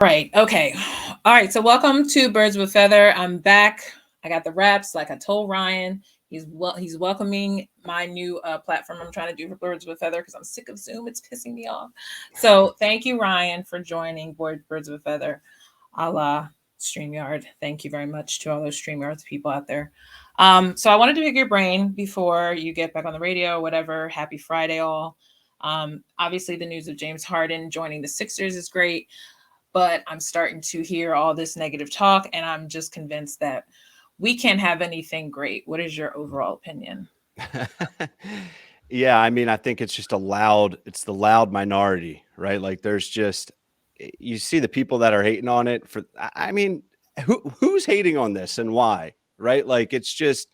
Right. Okay. All right. So welcome to Birds with Feather. I'm back. I got the reps. Like I told Ryan, he's welcoming my new platform I'm trying to do for Birds with Feather because I'm sick of Zoom. It's pissing me off. So thank you, Ryan, for joining Birds with Feather, a la StreamYard. Thank you very much to all those StreamYard people out there. So I wanted to pick your brain before you get back on the radio, or whatever. Happy Friday, all. Obviously, the news of James Harden joining the Sixers is great, but I'm starting to hear all this negative talk, and I'm just convinced that we can't have anything great. What is your overall opinion? Yeah, I mean, I think it's just it's the loud minority, right? Like there's just you see the people that are hating on it for I mean, who's hating on this and why, right? Like it's just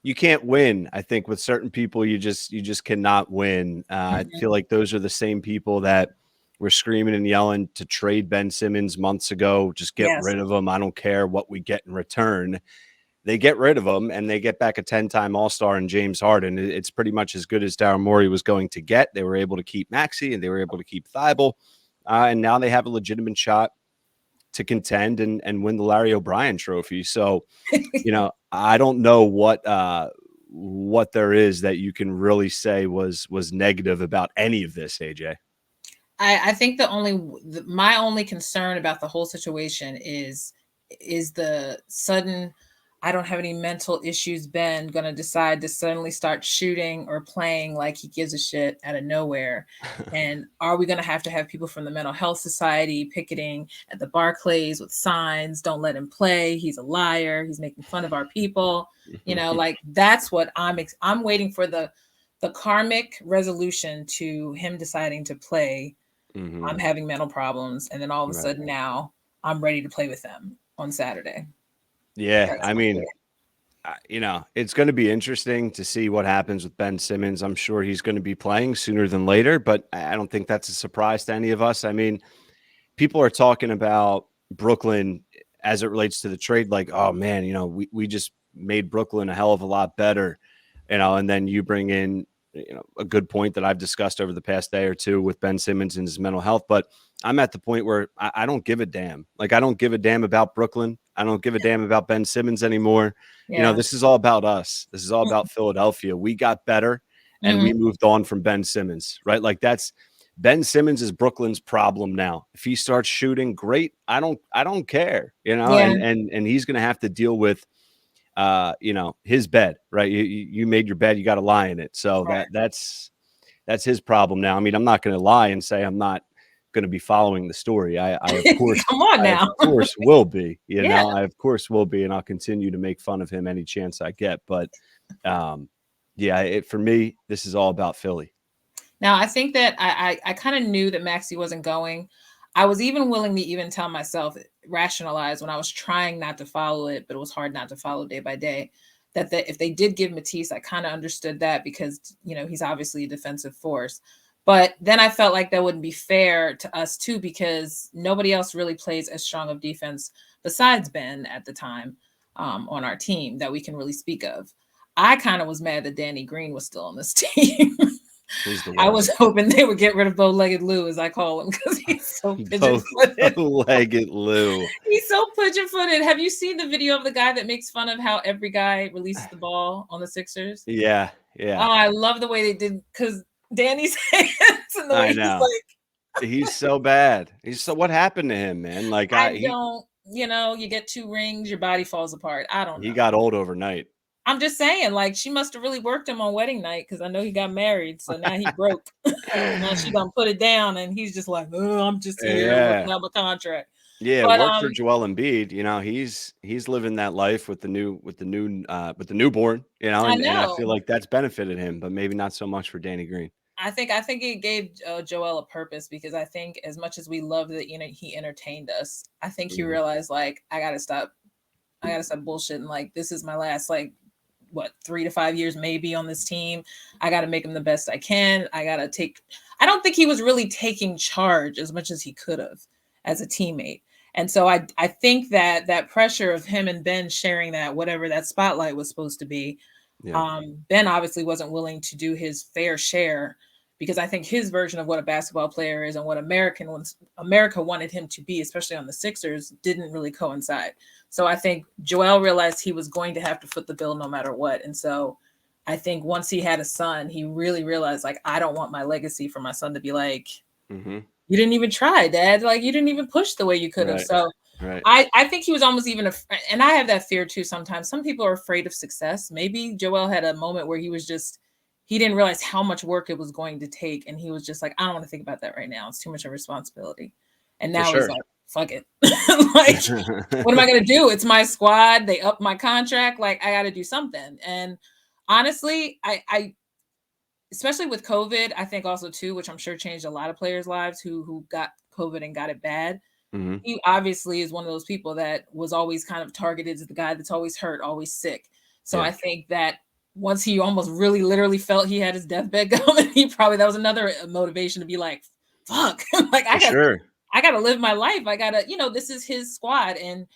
you can't win. I think with certain people you just cannot win. I Mhm. feel like those are the same people that were screaming and yelling to trade Ben Simmons months ago, just get Yes. rid of him. I don't care what we get in return. They get rid of him and they get back a 10-time All-Star in James Harden. It's pretty much as good as Daryl Morey was going to get. They were able to keep Maxey and they were able to keep Thibault. And now they have a legitimate shot to contend and win the Larry O'Brien trophy. So, I don't know what there is that you can really say was negative about any of this, AJ. I think my only concern about the whole situation is the sudden, I don't have any mental issues, Ben gonna decide to suddenly start shooting or playing like he gives a shit out of nowhere. And are we gonna have to have people from the Mental Health Society picketing at the Barclays with signs, don't let him play, he's a liar, he's making fun of our people. Like that's what I'm waiting for, the karmic resolution to him deciding to play. Hmm. I'm having mental problems, and then all of a Right. sudden now I'm ready to play with them on Saturday. Yeah, That's I my fear. mean, it's going to be interesting to see what happens with Ben Simmons. I'm sure he's going to be playing sooner than later, but I don't think that's a surprise to any of us. I mean, people are talking about Brooklyn as it relates to the trade, like, oh man, we just made Brooklyn a hell of a lot better, and then you bring in, a good point that I've discussed over the past day or two with Ben Simmons and his mental health. But I'm at the point where I don't give a damn. Like, I don't give a damn about Brooklyn. I don't give a damn about Ben Simmons anymore. Yeah. This is all about us. This is all about Philadelphia. We got better and Mm-hmm. we moved on from Ben Simmons, right? Like that's Ben Simmons is Brooklyn's problem now. If he starts shooting, great. I don't care, Yeah. and he's going to have to deal with his bed, right? You made your bed, you got to lie in it. So Right. that's his problem now. I mean, I'm not going to lie and say I'm not going to be following the story. I of course Come on I of now. course will be, Yeah. I of course will be, and I'll continue to make fun of him any chance I get. But um, yeah, for me, this is all about Philly. Now I think that I kind of knew that Maxie wasn't going. I was even willing to even tell myself, rationalize when I was trying not to follow it, but it was hard not to follow day by day. That if they did give Matisse, I kind of understood that because he's obviously a defensive force. But then I felt like that wouldn't be fair to us too, because nobody else really plays as strong of defense besides Ben at the time, on our team that we can really speak of. I kind of was mad that Danny Green was still on this team. He's the I was worst. hoping they would get rid of bow-legged Lou, as I call him, because he's so Bow pigeon-footed. legged Lou. He's so pigeon-footed. Have you seen the video of the guy that makes fun of how every guy releases the ball on the Sixers? Yeah, Oh, yeah. I love the way they did, because Danny's hands and the I way he's know. like, He's so bad. He's so what happened to him, man? Like I he don't, you get two rings, your body falls apart. I don't he know. got old overnight. I'm just saying, like, she must have really worked him on wedding night, because I know he got married, so now he broke. Now she done put it down, and he's just like, oh, I'm just here Yeah. working out my contract. Yeah, But work for Joel Embiid. He's living that life with the newborn, I and I know. feel like that's benefited him, but maybe not so much for Danny Green. I think it gave Joel a purpose, because I think as much as we love that he entertained us, I think he Mhm. realized, like, I gotta stop bullshitting. Like, this is my last, like, what, 3 to 5 years maybe on this team. I got to make him the best I can. I don't think he was really taking charge as much as he could have as a teammate. And so I think that that pressure of him and Ben sharing that, whatever that spotlight was supposed to be, Yeah. Ben obviously wasn't willing to do his fair share, because I think his version of what a basketball player is and what America wanted him to be, especially on the Sixers, didn't really coincide. So I think Joel realized he was going to have to foot the bill no matter what. And so I think once he had a son, he really realized, like, I don't want my legacy for my son to be like, you didn't even try, Dad. Like, you didn't even push the way you could have. Right. So Right. I think he was almost even, and I have that fear too sometimes. Some people are afraid of success. Maybe Joel had a moment where he didn't realize how much work it was going to take. And he was just like, I don't want to think about that right now. It's too much of a responsibility. And now he's like, fuck it. Like, what am I going to do? It's my squad. They upped my contract. Like, I got to do something. And honestly, I especially with COVID, I think also too, which I'm sure changed a lot of players' lives who got COVID and got it bad. He obviously is one of those people that was always kind of targeted as the guy that's always hurt, always sick. So I think that once he almost really literally felt he had his deathbed coming, that was another motivation to be like, fuck, like I gotta live my life. I gotta, this is his squad. And,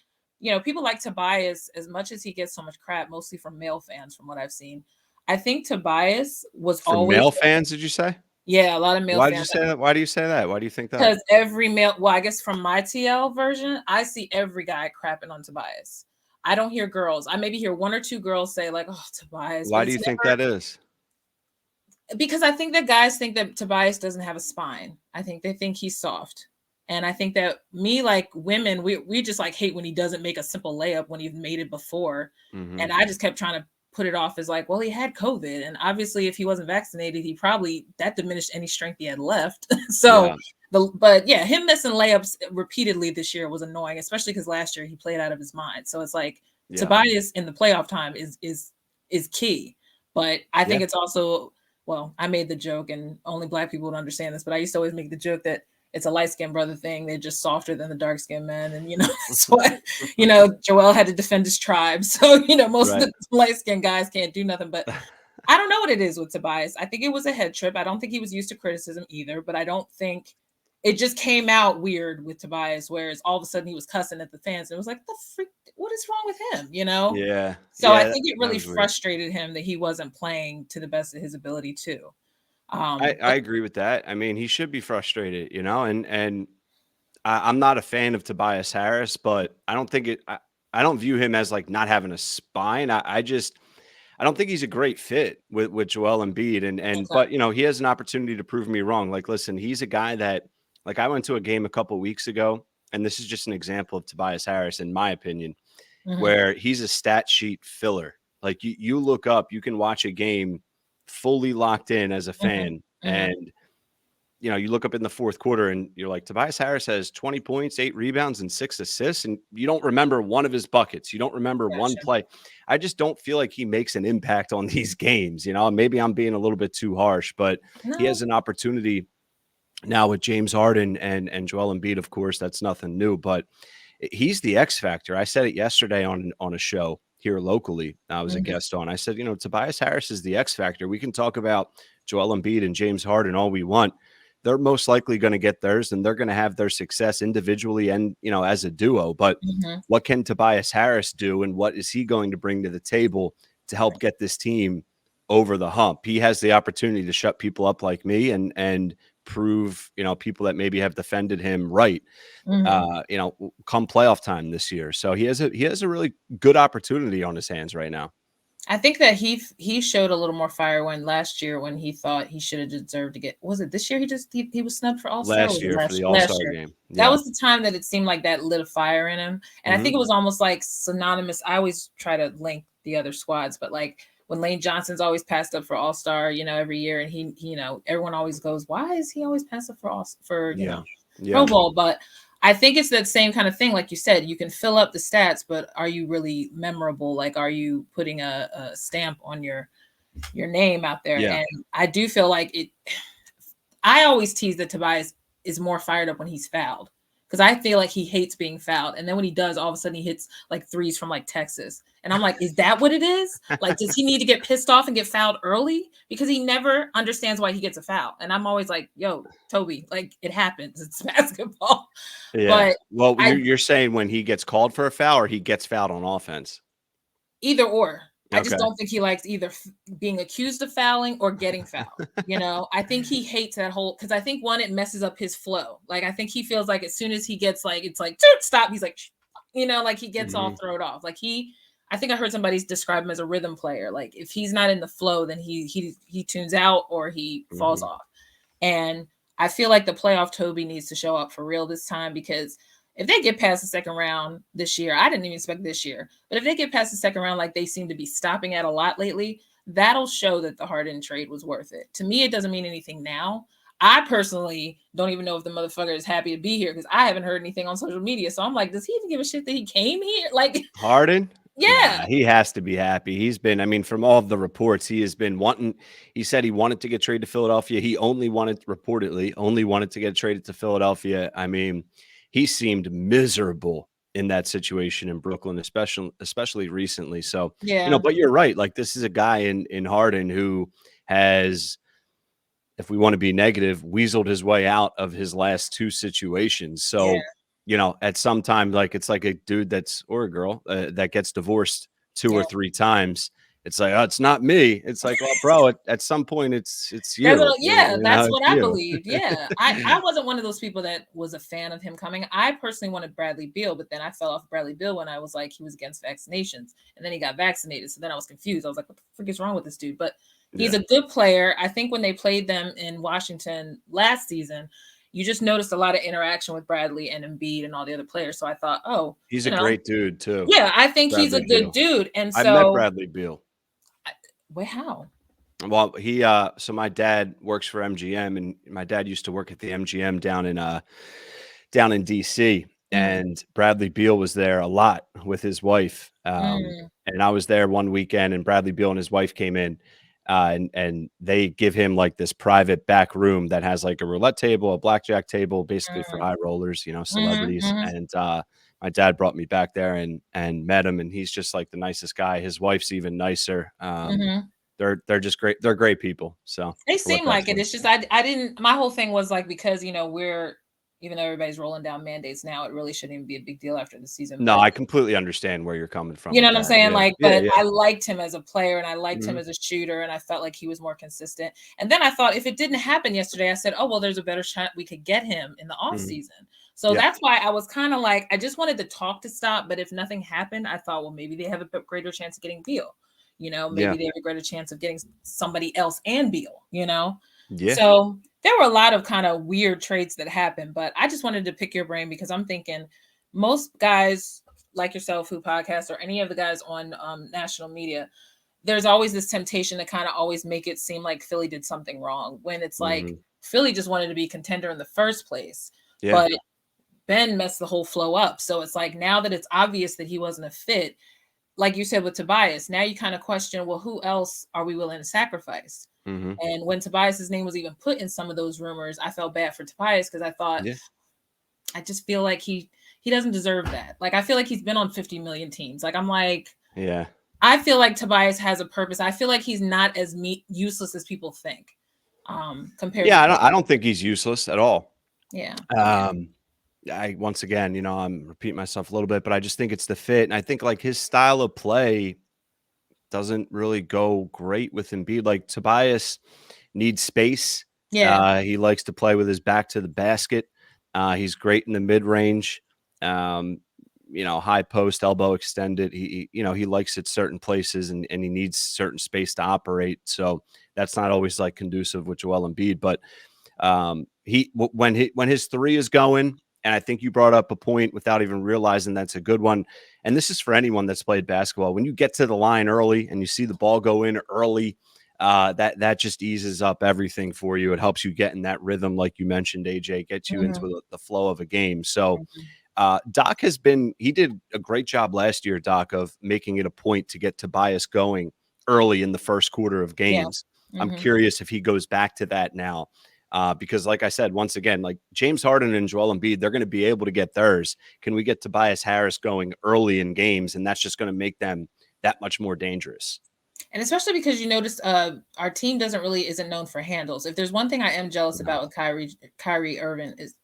people like Tobias, as much as he gets so much crap, mostly from male fans, from what I've seen. I think Tobias was always male fans, did you say? Yeah, a lot of male fans. Why did you say that? Why do you say that? Why do you think that? Because every male, well, I guess from my TL version, I see every guy crapping on Tobias. I don't hear girls. I maybe hear one or two girls say like, oh, Tobias. Why do you think that is? Because I think that guys think that Tobias doesn't have a spine. I think they think he's soft. And I think that like women, we just like hate when he doesn't make a simple layup when he's made it before. And I just kept trying to put it off as like, well, he had COVID. And obviously if he wasn't vaccinated, that diminished any strength he had left. So, him missing layups repeatedly this year was annoying, especially because last year he played out of his mind. So it's like Tobias in the playoff time is key. But I think it's also, well, I made the joke and only Black people would understand this, but I used to always make the joke that it's a light-skinned brother thing. They're just softer than the dark-skinned men. And, that's why, Joel had to defend his tribe. So, most of the light-skinned guys can't do nothing. But I don't know what it is with Tobias. I think it was a head trip. I don't think he was used to criticism either. But I don't think it just came out weird with Tobias, whereas all of a sudden he was cussing at the fans. And it was like, the freak, what is wrong with him? Yeah. So I think it really frustrated him that he wasn't playing to the best of his ability too. I agree with that. I mean, he should be frustrated, and I'm not a fan of Tobias Harris, but I don't think I don't view him as like not having a spine. I don't think he's a great fit with Joel Embiid, but he has an opportunity to prove me wrong. Like, listen, he's a guy that, like, I went to a game a couple weeks ago, and this is just an example of Tobias Harris, in my opinion, where he's a stat sheet filler. Like, you look up, you can watch a game fully locked in as a fan. And, you look up in the fourth quarter and you're like, Tobias Harris has 20 points, 8 rebounds, and 6 assists. And you don't remember one of his buckets. You don't remember one play. I just don't feel like he makes an impact on these games. Maybe I'm being a little bit too harsh, but he has an opportunity now with James Harden and Joel Embiid. Of course, that's nothing new, but he's the X factor. I said it yesterday on a show here locally. I was a guest on. I said, Tobias Harris is the X factor. We can talk about Joel Embiid and James Harden all we want. They're most likely going to get theirs, and they're going to have their success individually and, as a duo. But what can Tobias Harris do, and what is he going to bring to the table to help get this team over the hump? He has the opportunity to shut people up like me and prove, people that maybe have defended him right, come playoff time this year. So he has a really good opportunity on his hands right now. I think that he showed a little more fire last year when he thought he should have deserved to get. Was it this year? He was snubbed for All-Star. Last year for the All-Star game. Yeah. That was the time that it seemed like that lit a fire in him, and I think it was almost like synonymous. I always try to link the other squads, but like when Lane Johnson's always passed up for All-Star, every year, and he everyone always goes, why is he always passed up for Pro Bowl? But I think it's that same kind of thing. Like you said, you can fill up the stats, but are you really memorable? Like, are you putting a stamp on your name out there? Yeah. And I do feel like I always tease that Tobias is more fired up when he's fouled, because I feel like he hates being fouled. And then when he does, all of a sudden he hits like threes from like Texas. And I'm like, is that what it is? Like, does he need to get pissed off and get fouled early? Because he never understands why he gets a foul. And I'm always like, yo, Toby, like, it happens. It's basketball. Yeah. But you're saying when he gets called for a foul or he gets fouled on offense? Either or. I just Okay. don't think he likes either being accused of fouling or getting fouled. I think he hates that whole because I think one, it messes up his flow. Like I think he feels like as soon as he gets like it's like stop, he's like, like he gets all Mhm. thrown off. Like I think I heard somebody describe him as a rhythm player. Like if he's not in the flow, then he tunes out or he falls Mhm. off. And I feel like the playoff Toby needs to show up for real this time because if they get past the second round this year, I didn't even expect this year, but if they get past the second round like they seem to be stopping at a lot lately, that'll show that the Harden trade was worth it. To me, it doesn't mean anything now. I personally don't even know if the motherfucker is happy to be here because I haven't heard anything on social media. So I'm like, does he even give a shit that he came here? Like, Harden? yeah. Nah, he has to be happy. I mean, from all of the reports, he has been wanting. He said he wanted to get traded to Philadelphia. He reportedly only wanted to get traded to Philadelphia. I mean, he seemed miserable in that situation in Brooklyn, especially recently. So, Yeah. but you're right. Like this is a guy in Harden who has, if we want to be negative, weaseled his way out of his last two situations. Yeah. So, at some time, like it's like a dude or a girl that gets divorced two Yeah. or three times. It's like, oh, it's not me. It's like, well, bro, at some point, it's That's you. that's It's what I you. believed. Yeah. I wasn't one of those people that was a fan of him coming. I personally wanted Bradley Beal, but then I fell off Bradley Beal when I was like, he was against vaccinations. And then he got vaccinated. So then I was confused. I was like, what the frick is wrong with this dude? But he's Yeah, a good player. I think when they played them in Washington last season, you just noticed a lot of interaction with Bradley and Embiid and all the other players. So I thought, oh, he's a great dude too, yeah, I think he's a Bradley good Beal. dude. And I met so, Bradley Beal. wait, how? Well, so my dad works for MGM, and my dad used to work at the MGM down in DC, Mm, and Bradley Beal was there a lot with his wife. mm, And I was there one weekend, and Bradley Beal and his wife came in, and they give him like this private back room that has like a roulette table, a blackjack table, basically for mm, high rollers, mhm, celebrities. mhm. And my dad brought me back there and met him, and he's just like the nicest guy. His wife's even nicer. Mhm. They're just great. They're great people. So They for what seem that's like it. worth. It's just I didn't my whole thing was like because we're even though everybody's rolling down mandates now, it really shouldn't even be a big deal after the season. No, But I completely understand where you're coming from you know with what I'm that. saying? Yeah. Like, Yeah, but yeah. I liked him as a player and I liked him Mhm. as a shooter, and I felt like he was more consistent. And then I thought if it didn't happen yesterday, I said, oh well, there's a better shot we could get him in the off Mhm. season. So Yeah. that's why I was kind of like, I just wanted the talk to stop. But if nothing happened, I thought, well, maybe they have a greater chance of getting Beal. Yeah. Maybe they have a greater chance of getting somebody else and Beal. Yeah. So there were a lot of kind of weird trades that happened, but I just wanted to pick your brain because I'm thinking most guys like yourself who podcast or any of the guys on national media, there's always this temptation to kind of always make it seem like Philly did something wrong when it's like Mhm. Philly just wanted to be contender in the first place. Yeah. But Ben messed the whole flow up. So it's like now that it's obvious that he wasn't a fit, like you said with Tobias, now you kind of question, well, who else are we willing to sacrifice? Mhm. And when Tobias's name was even put in some of those rumors, I felt bad for Tobias because I thought Yeah. I just feel like he doesn't deserve that. Like I feel like he's been on 50 million teams. Like I'm like Yeah. I feel like Tobias has a purpose. I feel like he's not as useless as people think. Compared to Yeah, Ben. I don't think he's useless at all. Yeah. Yeah. Um, I once again, I'm repeating myself a little bit, but I just think it's the fit, and I think like his style of play doesn't really go great with Embiid. Like Tobias needs space. Yeah. He likes to play with his back to the basket. He's great in the mid range. Um, high post, elbow extended. He likes it certain places, and he needs certain space to operate. So that's not always like conducive with Joel Embiid, but when his three is going, and I think you brought up a point without even realizing that's a good one. And this is for anyone that's played basketball. When you get to the line early and you see the ball go in early, that just eases up everything for you. It helps you get in that rhythm, like you mentioned, AJ, gets you into Mhm. the flow of a game. So Mhm. Doc he did a great job last year, Doc, of making it a point to get Tobias going early in the first quarter of Yeah. games. I'm Mhm. curious if he goes back to that now. Because like I said, once again, like James Harden and Joel Embiid, they're going to be able to get theirs. Can we get Tobias Harris going early in games? And that's just going to make them that much more dangerous. And especially because you notice our team isn't known for handles. If there's one thing I am jealous No. about with Kyrie Irving is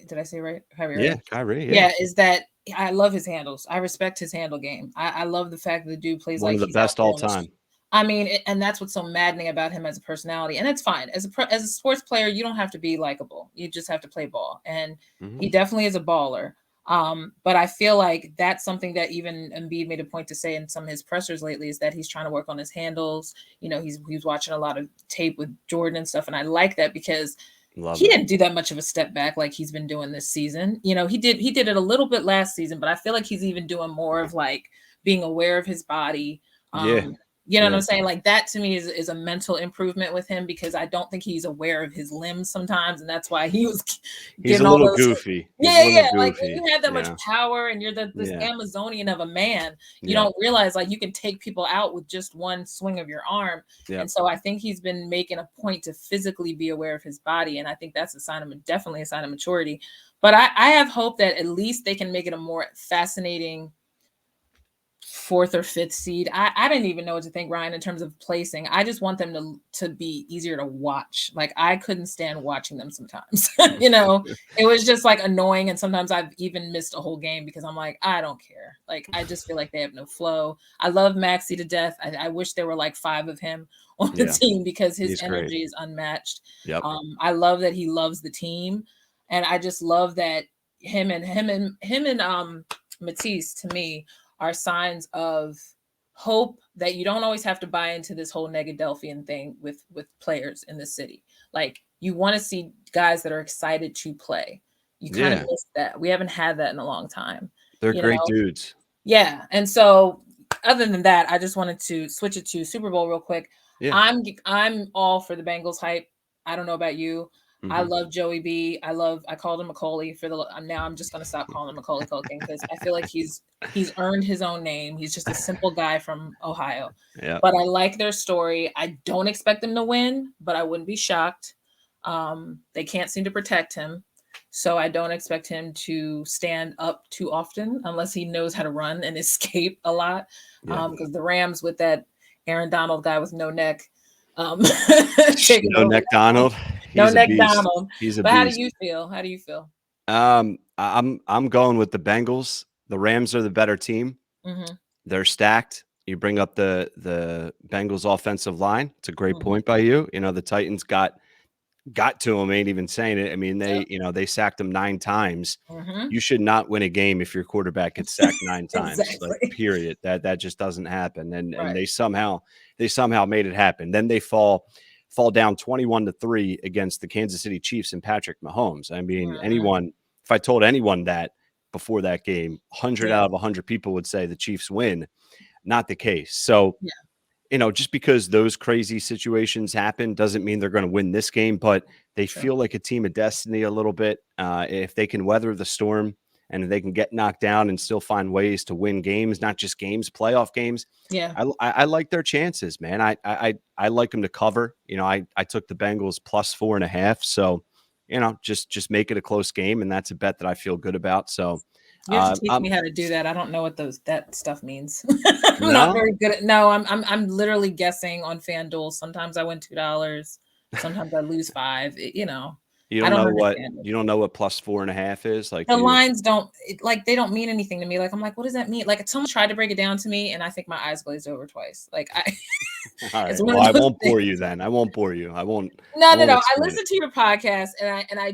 did I say right? Kyrie Yeah, Irving. Kyrie. Yeah. Yeah, is that I love his handles. I respect his handle game. I love the fact that the dude plays One like of the he's out best there all on the. time. I mean, and that's what's so maddening about him as a personality. And it's fine as a sports player, you don't have to be likable. You just have to play ball, and Mhm. he definitely is a baller. But I feel like that's something that even Embiid made a point to say in some of his pressers lately is that he's trying to work on his handles. You know, he's watching a lot of tape with Jordan and stuff, and I like that because Love he it. didn't do that much of a step back like he's been doing this season. You know, he did it a little bit last season, but I feel like he's even doing more of like being aware of his body. Yeah. Um, you know what Yeah. I'm saying? Like that to me is a mental improvement with him because I don't think he's aware of his limbs sometimes, and that's why he was He's a getting all little those. goofy. He's a Yeah, little yeah. Like goofy. when you have that much Yeah. power and you're this Yeah. Amazonian of a man, you Yeah. don't realize like you can take people out with just one swing of your arm. Yeah. And so I think he's been making a point to physically be aware of his body. And I think that's definitely a sign of maturity. But I have hope that at least they can make it a more fascinating fourth or fifth seed. I didn't even know what to think, Ryan, in terms of placing. I just want them to be easier to watch. Like I couldn't stand watching them sometimes. You know, it was just like annoying. And sometimes I've even missed a whole game because I'm like, I don't care. Like I just feel like they have no flow. I love Maxey to death. I wish there were like 5 of him on the Yeah. team because his He's great. energy is unmatched. Yep. I love that he loves the team. And I just love that him and Matisse to me are signs of hope that you don't always have to buy into this whole Negadelphian thing with players in the city. Like you want to see guys that are excited to play. You kind of Yeah. miss that. We haven't had that in a long time. They're You great know? dudes. Yeah. And so other than that, I just wanted to switch it to Super Bowl real quick. Yeah. I'm all for the Bengals hype. I don't know about you. I Mhm. love Joey B. I called him Macaulay for the now I'm just gonna stop calling him Macaulay Culkin because I feel like he's earned his own name. He's just a simple guy from Ohio. Yeah. But I like their story. I don't expect them to win, but I wouldn't be shocked. They can't seem to protect him. So I don't expect him to stand up too often unless he knows how to run and escape a lot. Yeah. Because the Rams with that Aaron Donald guy with no neck, taking No over. Neck Donald. No He's a neck beast. Donald. He's a But how do beast. you feel? How do you feel? I'm going with the Bengals. The Rams are the better team. Mm-hmm. They're stacked. You bring up the Bengals offensive line. It's a great Mm-hmm. point by you. You know, the Titans got to him. Ain't even saying it. I mean, Yep. they sacked him 9 times. Mm-hmm. You should not win a game if your quarterback gets sacked 9 times. Like Exactly. period. That just doesn't happen. And Right. they somehow made it happen. Then they fall down 21-3 against the Kansas City Chiefs and Patrick Mahomes. I mean, Mm-hmm. if I told anyone that before that game, 100 Yeah. out of 100 people would say the Chiefs win. Not the case. So, Yeah. just because those crazy situations happen doesn't mean they're going to win this game, but they True. feel like a team of destiny a little bit. If they can weather the storm and they can get knocked down and still find ways to win games, not just games, playoff games. Yeah. I like their chances, man. I like them to cover. I took the Bengals plus 4.5. So, just make it a close game, and that's a bet that I feel good about. So, You have to teach me how to do that. I don't know what that stuff means. I'm not no, very good at. No, I'm literally guessing on FanDuel. Sometimes I win $2. Sometimes I lose 5. you I don't don't know what understand it. you don't know what plus 4.5 is. Like The you, lines they don't mean anything to me. Like I'm like, what does that mean? Like someone tried to break it down to me, and I think my eyes glazed over twice. Like all it's right. one Well, I of those won't bore things. you then. I won't bore you. I won't. No. I I explain listen it. to your podcast and I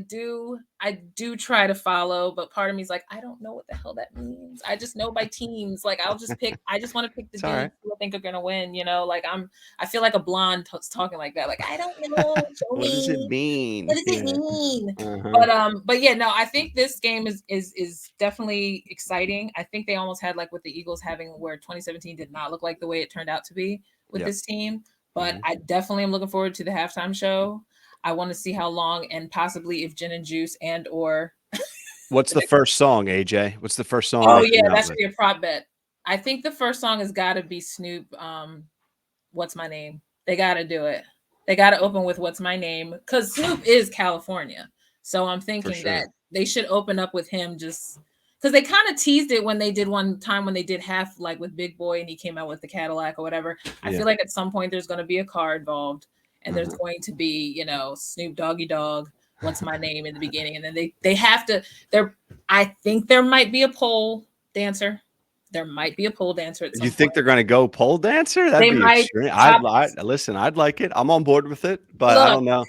do try to follow, but part of me is like, I don't know what the hell that means. I just know by teams. Like I just want to pick the It's all right. dudes who I think are gonna win, Like I feel like a blonde talking like that. Like, I don't know. Show What does it me. mean? What does it Yeah. mean? Uh-huh. But yeah, no, I think this game is definitely exciting. I think they almost had like with the Eagles having where 2017 did not look like the way it turned out to be with Yep. this team. But Mhm. I definitely am looking forward to the halftime show. I want to see how long and possibly if Gin and Juice and or What's the first song, AJ? What's the first song oh they yeah, come out that should with? be a prop bet. I think the first song has got to be Snoop. What's my name? They got to do it. They got to open with What's My Name because Snoop is California. So I'm For thinking that sure. they should open up with him just because they kind of teased it when they did one time when they did half like with Big Boy and he came out with the Cadillac or whatever. I Yeah. feel like at some point there's going to be a car involved and there's Uh-huh. going to be, Snoop Doggy Dogg what's my name in the beginning, and then they have to. I think there might be a pole dancer. There might be a pole dancer at some You think point. they're going to go pole dancer? That'd They be might extreme. pop. Listen. I'd like it. I'm on board with it, but I Look, don't know.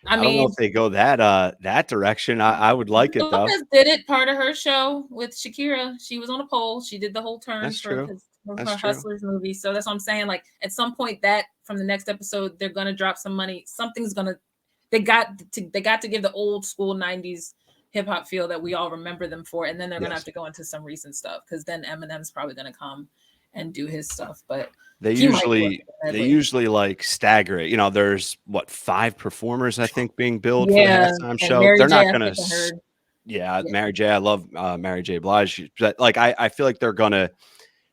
I I don't know mean, if they go that direction. I would like it though. Lopez did it part of her show with Shakira. She was on a pole. She did the whole turn That's for true. That's her true. Hustlers movie. So that's what I'm saying. Like at some point, that from the next episode, they're gonna drop some money. Something's gonna. They got to give the old school '90s hip hop feel that we all remember them for, and then they're gonna have to go into some recent stuff because then Eminem's probably gonna come and do his stuff. But They he might do it usually like stagger it. There's 5 performers I think being billed for the yeah, halftime and show. Mary They're J. not I gonna. think I heard. Yeah, Mary J. I love Mary J. Blige. But like I feel like they're gonna.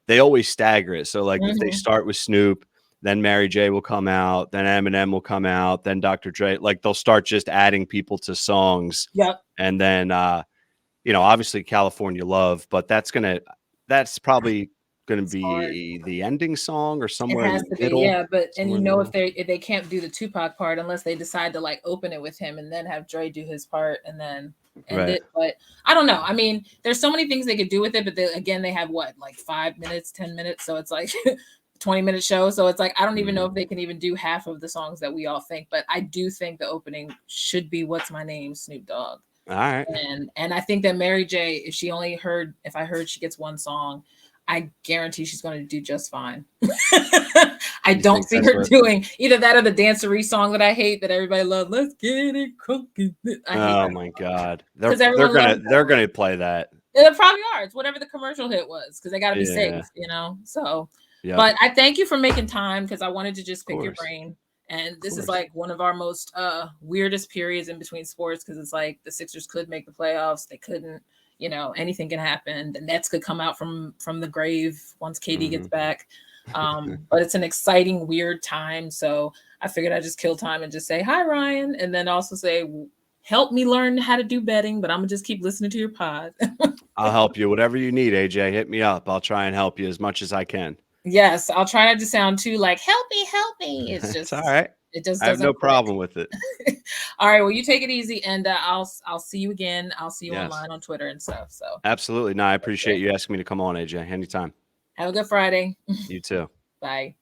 They always stagger it. So like if they start with Snoop, then Mary J. will come out, then Eminem will come out, then Dr. Dre. Like they'll start just adding people to songs. Yep. And then obviously California Love, but that's probably gonna be the ending song or somewhere in the middle. Yeah, but and if they can't do the Tupac part unless they decide to like open it with him and then have Dre do his part and then end it. But I don't know. I mean, there's so many things they could do with it, but again, they have like 5 minutes, 10 minutes, so it's like 20-minute show. So it's like I don't even know if they can even do half of the songs that we all think. But I do think the opening should be "What's My Name," Snoop Dogg. All right. And I think that Mary J, if I heard she gets one song, I guarantee she's going to do just fine. I don't see her doing either that or the dancery song that I hate that everybody loves. Let's get it cooking. Oh my God, they're gonna play that. They probably are. It's whatever the commercial hit was because they got to be safe, So, but I thank you for making time because I wanted to just pick your brain. And this is like one of our most weirdest periods in between sports because it's like the Sixers could make the playoffs, they couldn't. Anything can happen. The Nets could come out from the grave once KD gets back. But it's an exciting, weird time. So I figured I'd just kill time and just say, hi, Ryan. And then also say, help me learn how to do betting, but I'm going to just keep listening to your pod. I'll help you. Whatever you need, AJ, hit me up. I'll try and help you as much as I can. Yes. I'll try not to sound too like, help me. It's just, it's all right. It just I have no problem with it. All right. Well, you take it easy, and I'll see you again. I'll see you online on Twitter and stuff. So absolutely. No, I appreciate you asking me to come on, AJ. Anytime. Have a good Friday. You too. Bye.